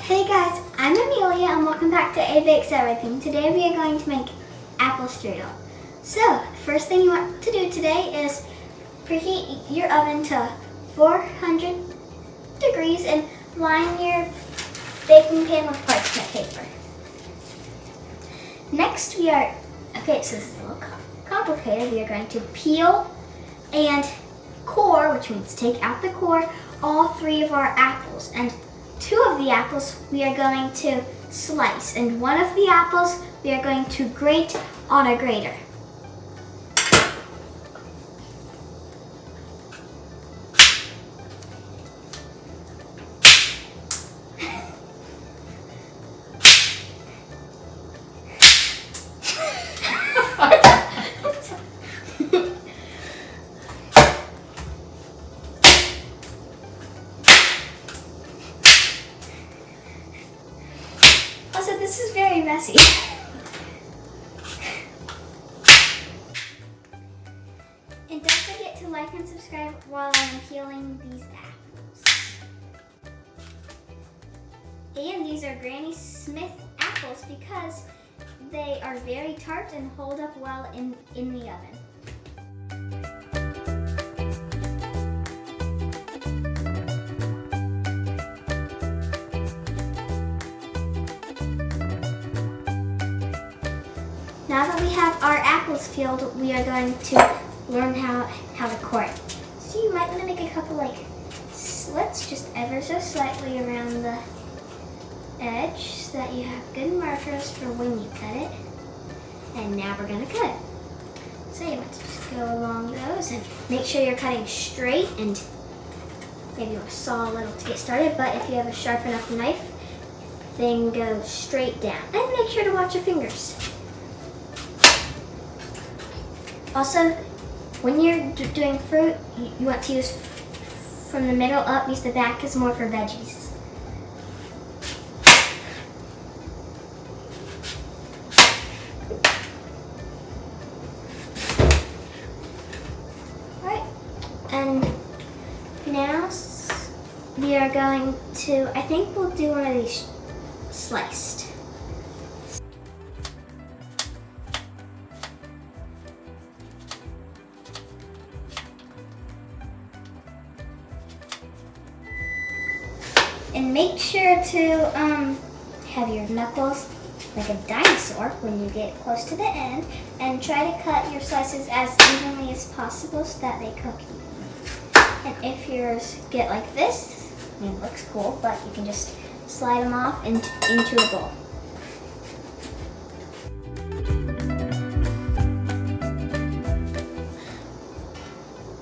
Hey guys, I'm Amelia and welcome back to A Bakes Everything. Today we are going to make apple strudel. So, first thing you want to do today is preheat your oven to 400 degrees and line your baking pan with parchment paper. Next so this is a little complicated. We are going to peel and core, which means take out the core, all 3 of our apples. And 2 of the apples we are going to slice, and 1 of the apples we are going to grate on a grater. Also, this is very messy. And don't forget to like and subscribe while I'm peeling these apples. And these are Granny Smith apples because they are very tart and hold up well in the oven. Now that we have our apples peeled, we are going to learn how to core it. So you might want to make a couple slits just ever so slightly around the edge so that you have good markers for when you cut it. And now we're going to cut it. So you want to just go along those and make sure you're cutting straight, and maybe you want to saw a little to get started, but if you have a sharp enough knife, then go straight down. And make sure to watch your fingers. Also, when you're doing fruit, you want to use from the middle up because the back is more for veggies. Alright, and now we are going to, I think we'll do one of these sliced. And make sure to have your knuckles like a dinosaur when you get close to the end, and try to cut your slices as evenly as possible so that they cook evenly. And if yours get like this, it looks cool, but you can just slide them off into a bowl.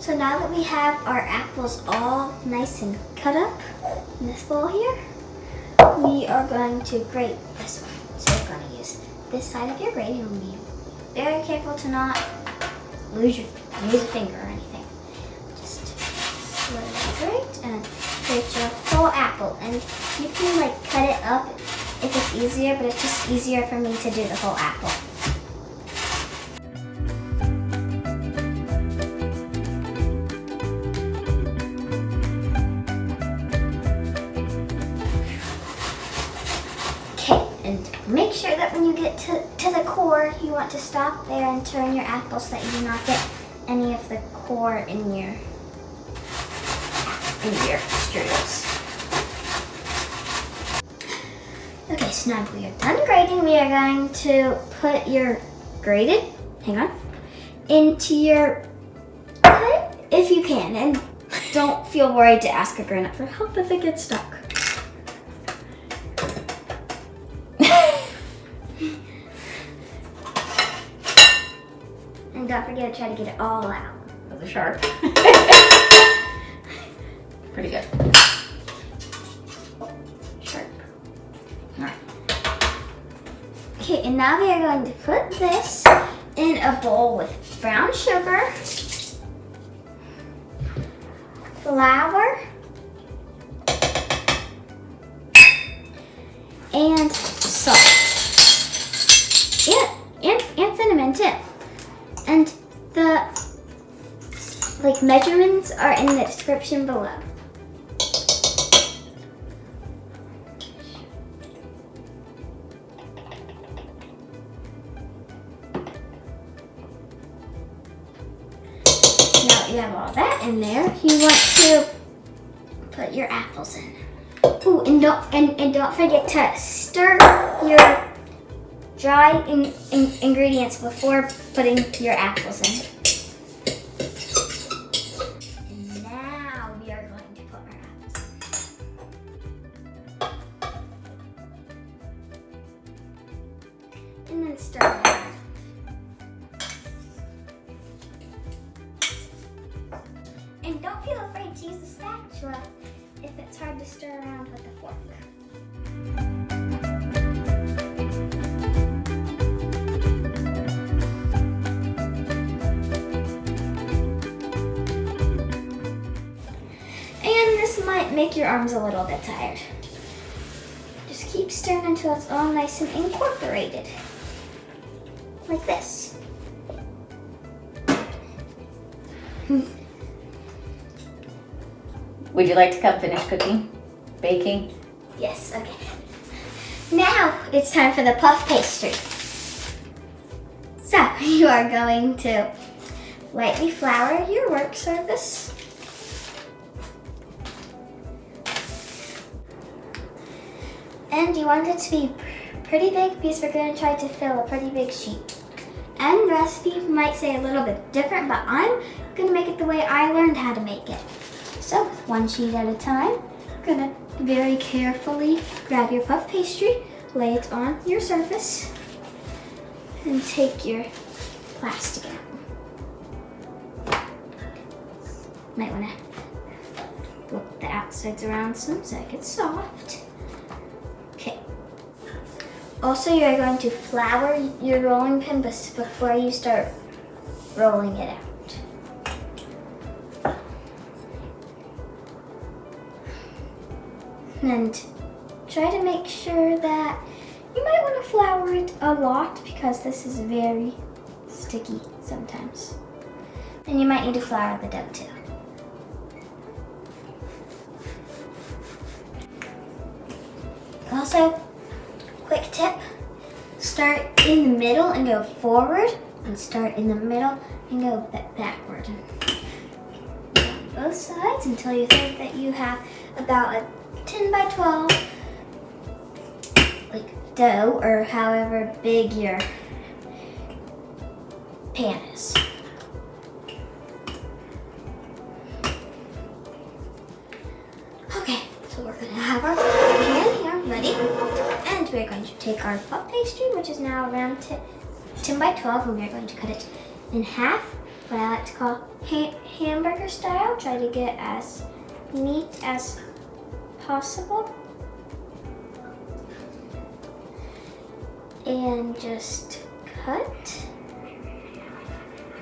So now that we have our apples all nice and cut up in this bowl here, we are going to grate this one. So we're going to use this side of your grating and be very careful to not lose a finger or anything. Just slowly grate and grate your whole apple. And you can cut it up if it's easier, but it's just easier for me to do the whole apple. Make sure that when you get to the core, you want to stop there and turn your apple so that you do not get any of the core in your strudels. Okay, so now that we are done grating, we are going to put your grated, into your cut if you can, and don't feel worried to ask a grown-up for help if it gets stuck. And don't forget to try to get it all out. That was sharp. Pretty good. Sharp. Alright. Okay, and now we are going to put this in a bowl with brown sugar, flour, and salt. And cinnamon too. And the measurements are in the description below. you have all that in there, you want to put your apples in. Ooh, and don't forget to stir your dry ingredients before putting your apples in. And now we are going to put our apples in. And then stir that. And don't feel afraid to use the spatula if it's hard to stir around with a fork. And this might make your arms a little bit tired. Just keep stirring until it's all nice and incorporated. Like this. Would you like to come finish cooking? Baking? Yes, okay. Now it's time for the puff pastry. So you are going to lightly flour your work surface. And you want it to be pretty big because we're going to try to fill a pretty big sheet. And the recipe might say a little bit different, but I'm going to make it the way I learned how to make it. So, one sheet at a time, you're gonna very carefully grab your puff pastry, lay it on your surface, and take your plastic out. Might wanna flip the outsides around some so it gets soft. Okay. Also, you're going to flour your rolling pin before you start rolling it out. And try to make sure that you might want to flour it a lot because this is very sticky sometimes. And you might need to flour the dough too. Also, quick tip, start in the middle and go forward, and start in the middle and go backward. Both sides until you think that you have about a 10 by 12 like dough, or however big your pan is. Okay, so we're gonna have our pan here ready, and we're going to take our puff pastry, which is now around 10 by 12, and we're going to cut it in half, what I like to call hamburger style. Try to get as neat as possible. And just cut.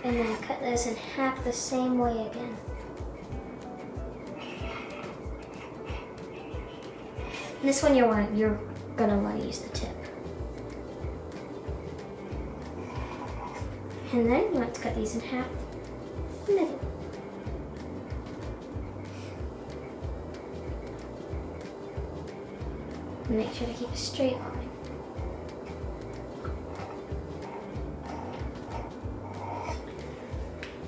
And then cut those in half the same way again. And this one you're gonna want to use the tip. And then you want to cut these in half the middle. And make sure to keep a straight line.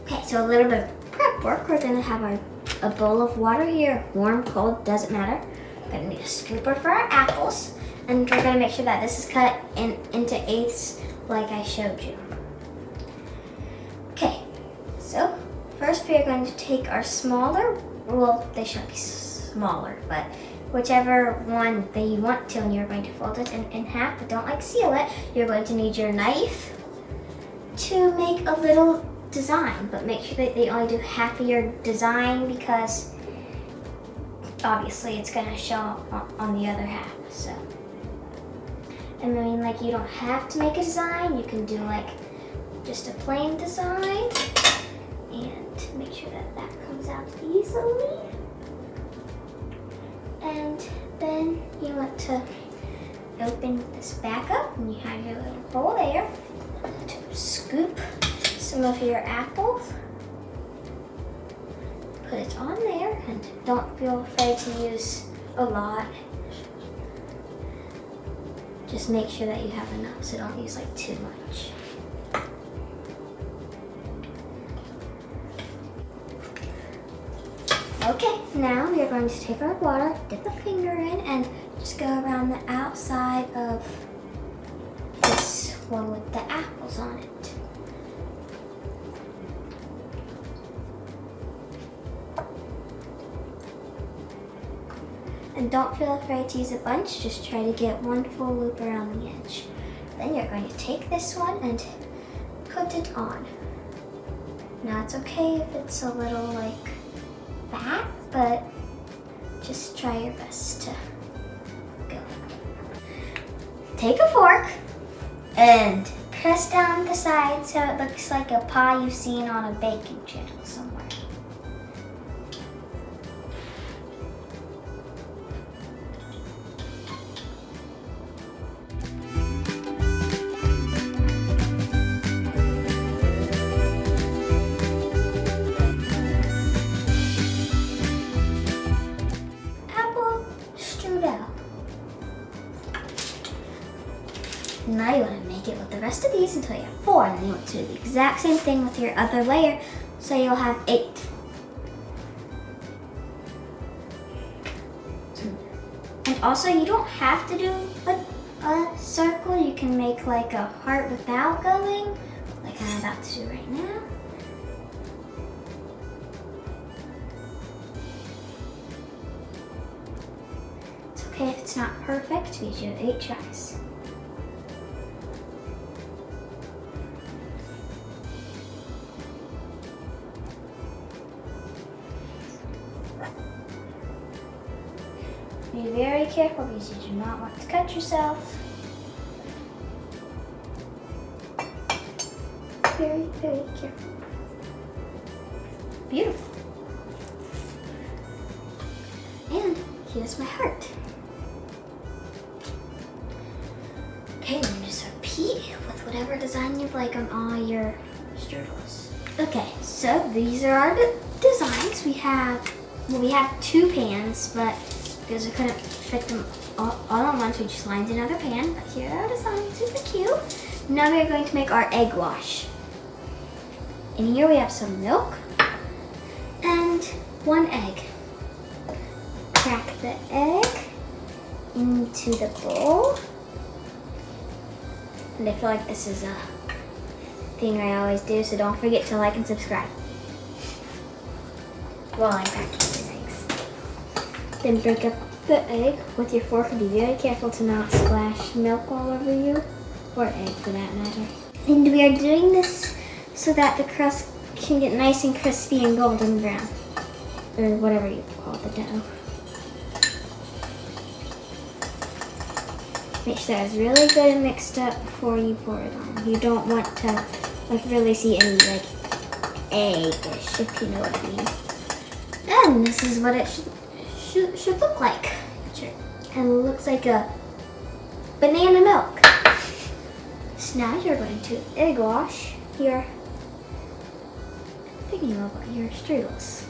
Okay, so a little bit of prep work. We're gonna have a bowl of water here, warm, cold, doesn't matter. We're gonna need a scooper for our apples, and we're gonna make sure that this is cut into eighths like I showed you. Okay, so first we are going to take our smaller, well, they shouldn't be smaller, but whichever one that you want to, and you're going to fold it in half, but don't seal it. You're going to need your knife to make a little design, but make sure that they only do half of your design because obviously it's going to show on the other half. So, and I mean, like, you don't have to make a design. You can do like just a plain design, and make sure that that comes out easily. And then you want to open this back up, and you have your little hole there to scoop some of your apples. Put it on there, and don't feel afraid to use a lot. Just make sure that you have enough, so don't use like too much. Okay, now we are going to take our water, dip a finger in, and just go around the outside of this one with the apples on it. And don't feel afraid to use a bunch, just try to get one full loop around the edge. Then you're going to take this one and put it on. Now it's okay if it's a little like fat, but just try your best to go. Take a fork and press down the side so it looks like a pie you've seen on a baking channel somewhere. Apple strudel. Now you want to make it with the rest of these until you have 4, and then you want to do the exact same thing with your other layer, so you'll have 8. And also, you don't have to do a circle. You can make like a heart without going, like I'm about to do right now. It's okay if it's not perfect, because you have 8 tries. Be very careful because you do not want to cut yourself. Very, very careful. Beautiful. And here's my heart. Okay, then just repeat with whatever design you'd like on all your strudels. Okay, so these are our designs. We have 2 pans, but because I couldn't fit them all at once, we just lined another pan. But here are our designs, super cute. Now we are going to make our egg wash. In here we have some milk and 1 egg. Crack the egg into the bowl. And I feel like this is a thing I always do, so don't forget to like and subscribe while I'm cracking these eggs. Then break up the egg with your fork and be very careful to not splash milk all over you, or egg for that matter. And we are doing this so that the crust can get nice and crispy and golden brown, or whatever you call the dough. Make sure that it's really good and mixed up before you pour it on. You don't want to like really see any like egg-ish, if you know what I mean. And this is what it should look like. And it looks like a banana milk. So now you're going to egg wash your strudels.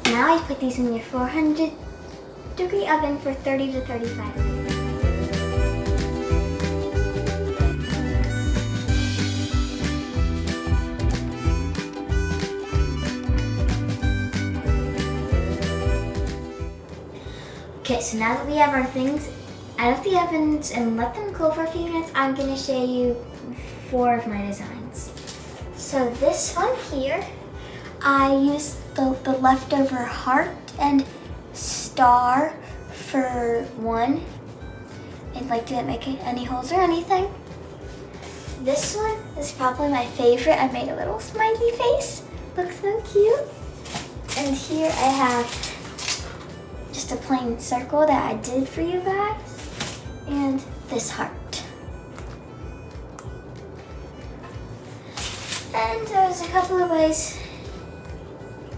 Now you put these in your 400-degree oven for 30 to 35 minutes. Okay, so now that we have our things out of the ovens and let them cool for a few minutes, I'm going to show you 4 of my designs. So this one here, I used the leftover heart and star for one. And like, didn't make any holes or anything. This one is probably my favorite. I made a little smiley face. Looks so cute. And here I have just a plain circle that I did for you guys. And this heart. And there's a couple of ways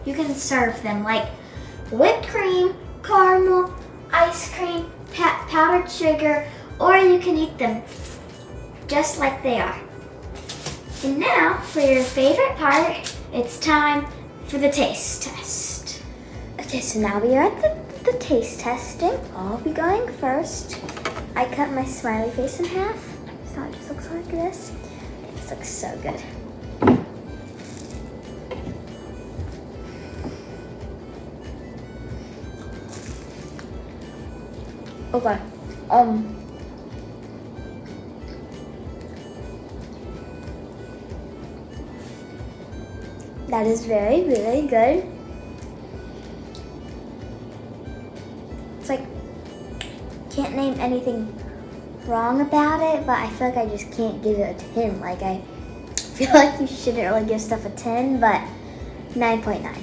you can serve them, like whipped cream, caramel, ice cream, powdered sugar, or you can eat them just like they are. And now, for your favorite part, it's time for the taste test. Okay, so now we are at the taste testing. I'll be going first. I cut my smiley face in half, so it just looks like this. This looks so good. Okay. That is very, really good. It's like, can't name anything wrong about it, but I feel like I just can't give it a 10. Like, I feel like you shouldn't really give stuff a 10, but 9.9.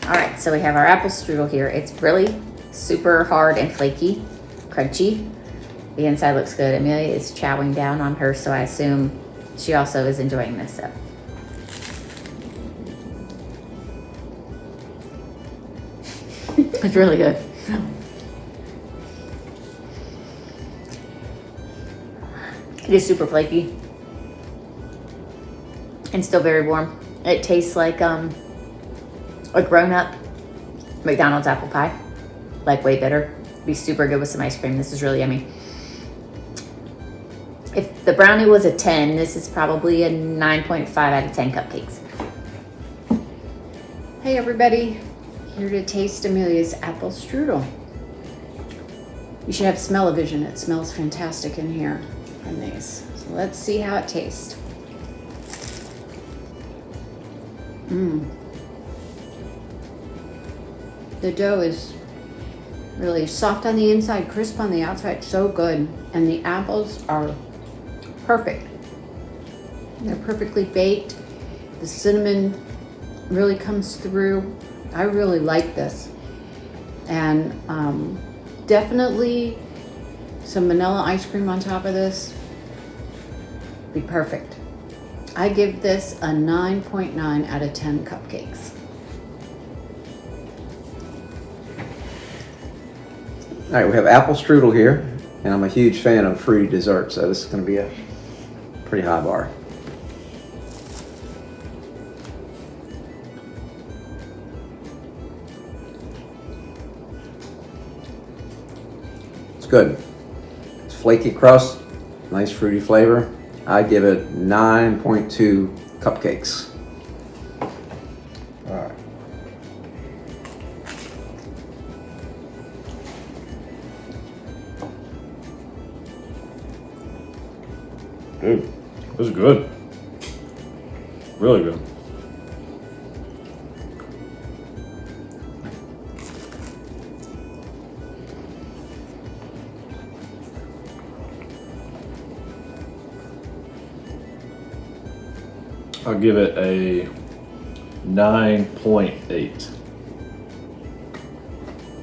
All right, so we have our apple strudel here. It's really super hard and flaky, crunchy. The inside looks good. Amelia is chowing down on hers, so I assume she also is enjoying this. So. It's really good. It is super flaky and still very warm. It tastes like a grown-up McDonald's apple pie, like way better. Be super good with some ice cream. This is really yummy. If the brownie was a 10, this is probably a 9.5 out of 10 cupcakes. Hey everybody, here to taste Amelia's apple strudel. You should have smell-o-vision. It smells fantastic in here from these. So let's see how it tastes. The dough is really soft on the inside, crisp on the outside, so good. And the apples are perfect. They're perfectly baked. The cinnamon really comes through. I really like this. And definitely some vanilla ice cream on top of this. Be perfect. I give this a 9.9 out of 10 cupcakes. All right, we have apple strudel here, and I'm a huge fan of fruity desserts, so this is going to be a pretty high bar. It's good. It's flaky crust, nice fruity flavor. I give it 9.2 cupcakes. All right. Dude, this is good. Really good. I'll give it a 9.8.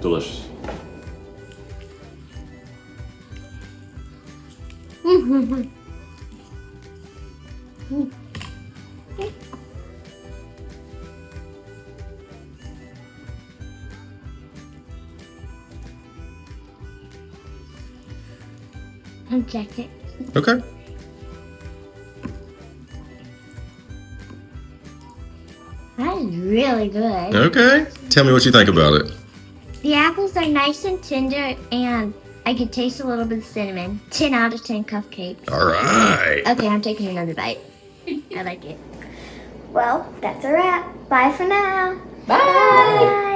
Delicious. I'll check it. Okay. That is really good. Okay. Tell me what you think about it. The apples are nice and tender, and I can taste a little bit of cinnamon. 10 out of 10 cupcakes. All right. Okay, I'm taking another bite. I like it. Well, that's a wrap. Bye for now. Bye.